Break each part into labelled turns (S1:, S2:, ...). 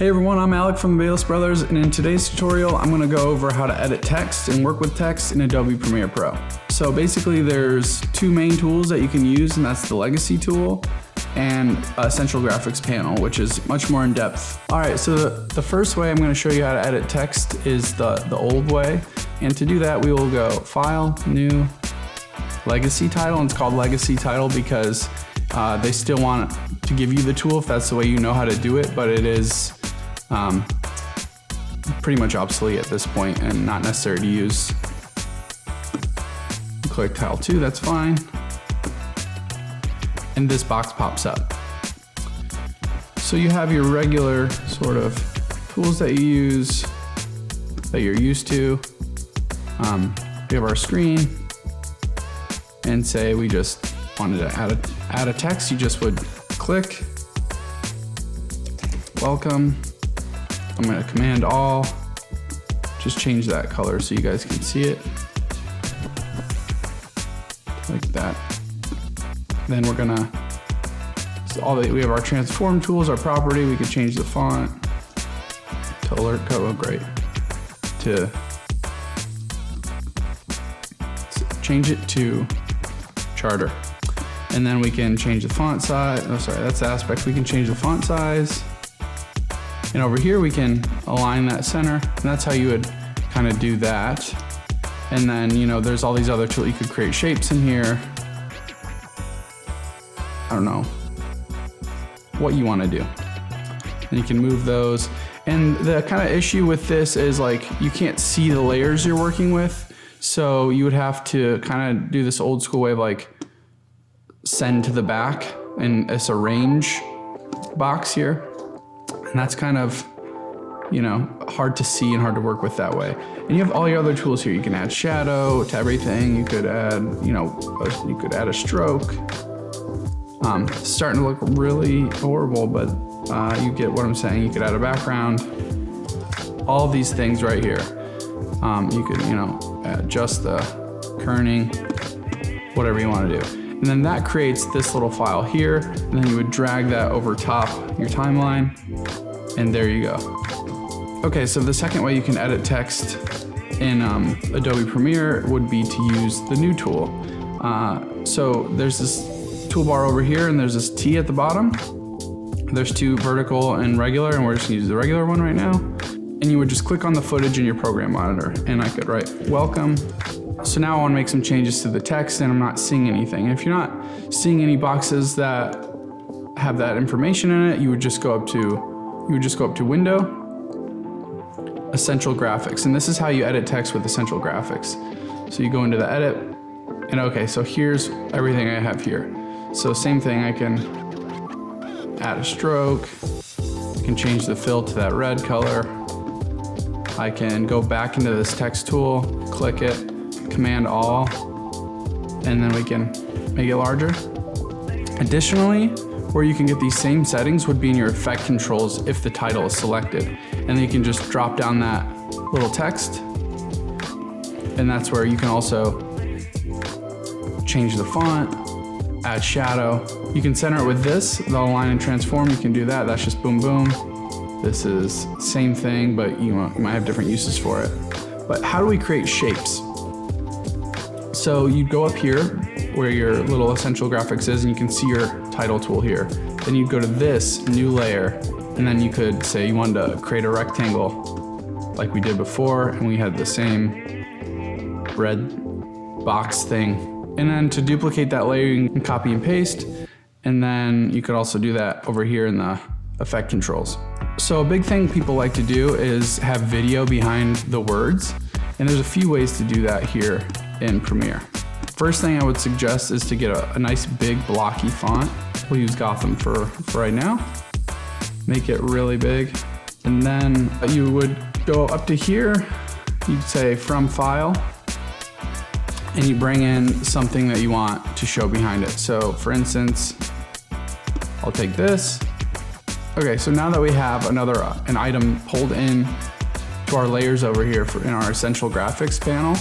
S1: Hey everyone, I'm Alec from the Bayless Brothers, and in today's tutorial, I'm gonna go over how to edit text and work with text in Adobe Premiere Pro. So basically there's two main tools that you can use, and that's the Legacy tool and Essential Graphics panel, which is much more in depth. All right, so the first way I'm gonna show you how to edit text is the old way. And to do that, we will go File, New, Legacy Title, and it's called Legacy Title because they still want to give you the tool if that's the way you know how to do it, but it is pretty much obsolete at this point and not necessary to use. Click Tile 2, that's fine. And this box pops up. So you have your regular sort of tools that you use, that you're used to. We have our screen, and say we just wanted to add a text, you just would click, welcome. I'm gonna Command all, just change that color so you guys can see it, like that. Then we're gonna, we have our transform tools, our property, we can change the font to alert code, oh great, to change it to Charter. And then we can change the font size, oh sorry, that's aspect, we can change the font size. And over here we can align that center, and that's how you would kind of do that. And then, you know, there's all these other tools, you could create shapes in here. I don't know what you want to do. And you can move those. And the kind of issue with this is like, you can't see the layers you're working with. So you would have to kind of do this old school way of like send to the back, and it's a range box here. And that's kind of, you know, hard to see and hard to work with that way. And you have all your other tools here. You can add shadow to everything. You could add, you know, you could add a stroke. It's starting to look really horrible, but you get what I'm saying. You could add a background. All these things right here. You could, you know, adjust the kerning, whatever you want to do. And then that creates this little file here, and then you would drag that over top your timeline, and there you go. Okay, so the second way you can edit text in Adobe Premiere would be to use the new tool. So there's this toolbar over here, and there's this T at the bottom. There's two, vertical and regular, and we're just gonna use the regular one right now. And you would just click on the footage in your program monitor, and I could write welcome. So now I want to make some changes to the text, and I'm not seeing anything. And if you're not seeing any boxes that have that information in it, you would just go up to Window, Essential Graphics. And this is how you edit text with Essential Graphics. So you go into the edit, and okay, so here's everything I have here. So same thing, I can add a stroke, I can change the fill to that red color. I can go back into this text tool, click it, Command all, and then we can make it larger. Additionally, where you can get these same settings would be in your effect controls if the title is selected. And then you can just drop down that little text, and that's where you can also change the font, add shadow. You can center it with this, the align and transform, you can do that. That's just boom, boom. This is same thing, but you might have different uses for it. But how do we create shapes? So you go up here where your little Essential Graphics is, and you can see your title tool here. Then you go to this new layer, and then you could say you wanted to create a rectangle like we did before, and we had the same red box thing. And then to duplicate that layer, you can copy and paste, and then you could also do that over here in the effect controls. So a big thing people like to do is have video behind the words, and there's a few ways to do that here in Premiere. First thing I would suggest is to get a nice big blocky font. We'll use Gotham for right now. Make it really big. And then you would go up to here, you'd say from file, and you bring in something that you want to show behind it. So for instance, I'll take this. Okay, so now that we have an item pulled in to our layers over here in our Essential Graphics panel,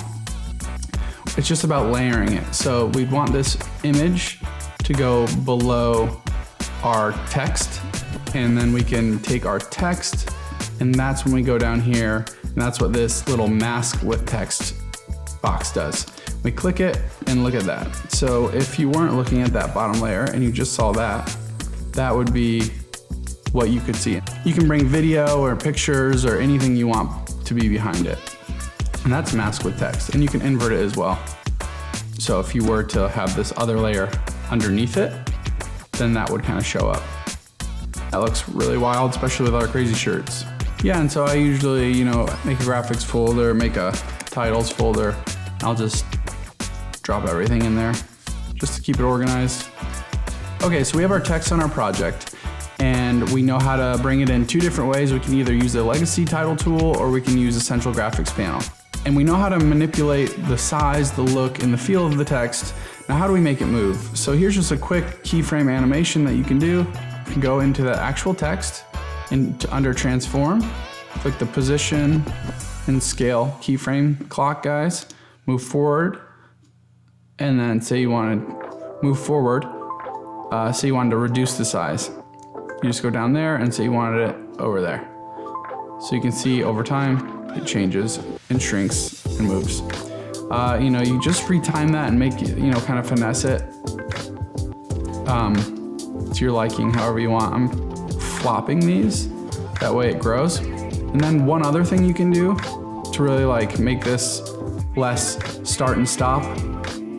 S1: it's just about layering it. So we'd want this image to go below our text, and then we can take our text, and that's when we go down here, and that's what this little mask with text box does. We click it and look at that. So if you weren't looking at that bottom layer and you just saw that, that would be what you could see. You can bring video or pictures or anything you want to be behind it. And that's mask with text, and you can invert it as well. So if you were to have this other layer underneath it, then that would kind of show up. That looks really wild, especially with our crazy shirts. Yeah, and so I usually, make a graphics folder, make a titles folder. I'll just drop everything in there just to keep it organized. Okay, so we have our text on our project, and we know how to bring it in two different ways. We can either use the legacy title tool or we can use the central graphics panel. And we know how to manipulate the size, the look, and the feel of the text. Now, how do we make it move? So here's just a quick keyframe animation that you can do. You can go into the actual text and under transform, click the position and scale keyframe clock guys, move forward, and then say you want to move forward, say you wanted to reduce the size. You just go down there and say you wanted it over there. So you can see over time, it changes and shrinks and moves. You just retime that and make it, kind of finesse it to your liking, however you want. I'm flopping these, that way it grows. And then one other thing you can do to really make this less start and stop,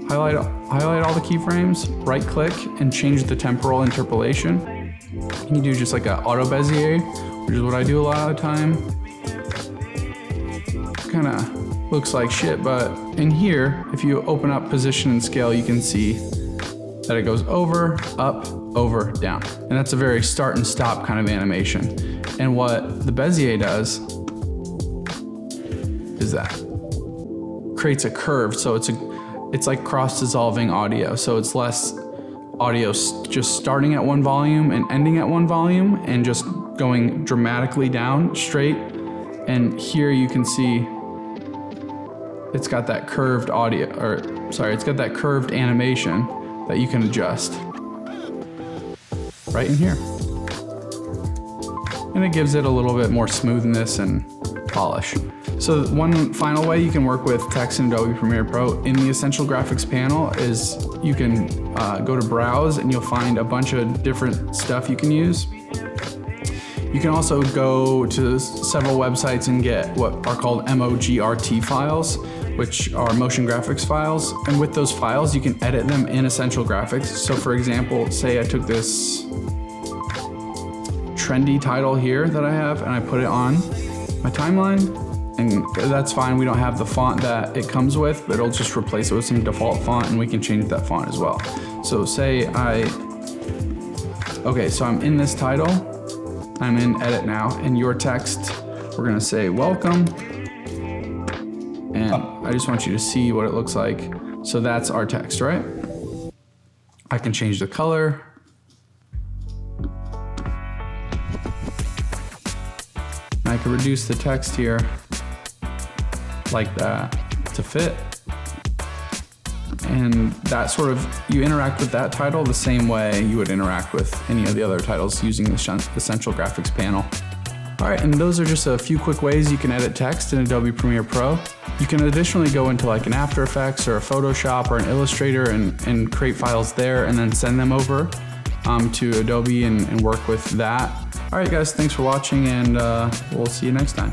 S1: highlight all the keyframes, right click and change the temporal interpolation. And you do just like a auto Bezier, which is what I do a lot of the time. Kind of looks like shit, but in here, if you open up position and scale, you can see that it goes over, up, over, down. And that's a very start and stop kind of animation. And what the Bezier does is that creates a curve. So it's like cross-dissolving audio. So it's less audio just starting at one volume and ending at one volume and just going dramatically down straight. And here you can see it's got that curved it's got that curved animation that you can adjust right in here. And it gives it a little bit more smoothness and polish. So one final way you can work with text in Adobe Premiere Pro in the Essential Graphics panel is you can go to Browse and you'll find a bunch of different stuff you can use. You can also go to several websites and get what are called MOGRT files, which are motion graphics files. And with those files, you can edit them in Essential Graphics. So for example, say I took this trendy title here that I have and I put it on my timeline, and that's fine. We don't have the font that it comes with, but it'll just replace it with some default font and we can change that font as well. So say so I'm in this title, I'm in edit now, and your text, we're gonna say welcome. And I just want you to see what it looks like. So that's our text, right? I can change the color. I can reduce the text here like that to fit. And that you interact with that title the same way you would interact with any of the other titles using the Essential Graphics panel. All right, and those are just a few quick ways you can edit text in Adobe Premiere Pro. You can additionally go into like an After Effects or a Photoshop or an Illustrator and create files there and then send them over to Adobe and work with that. All right, guys, thanks for watching, and we'll see you next time.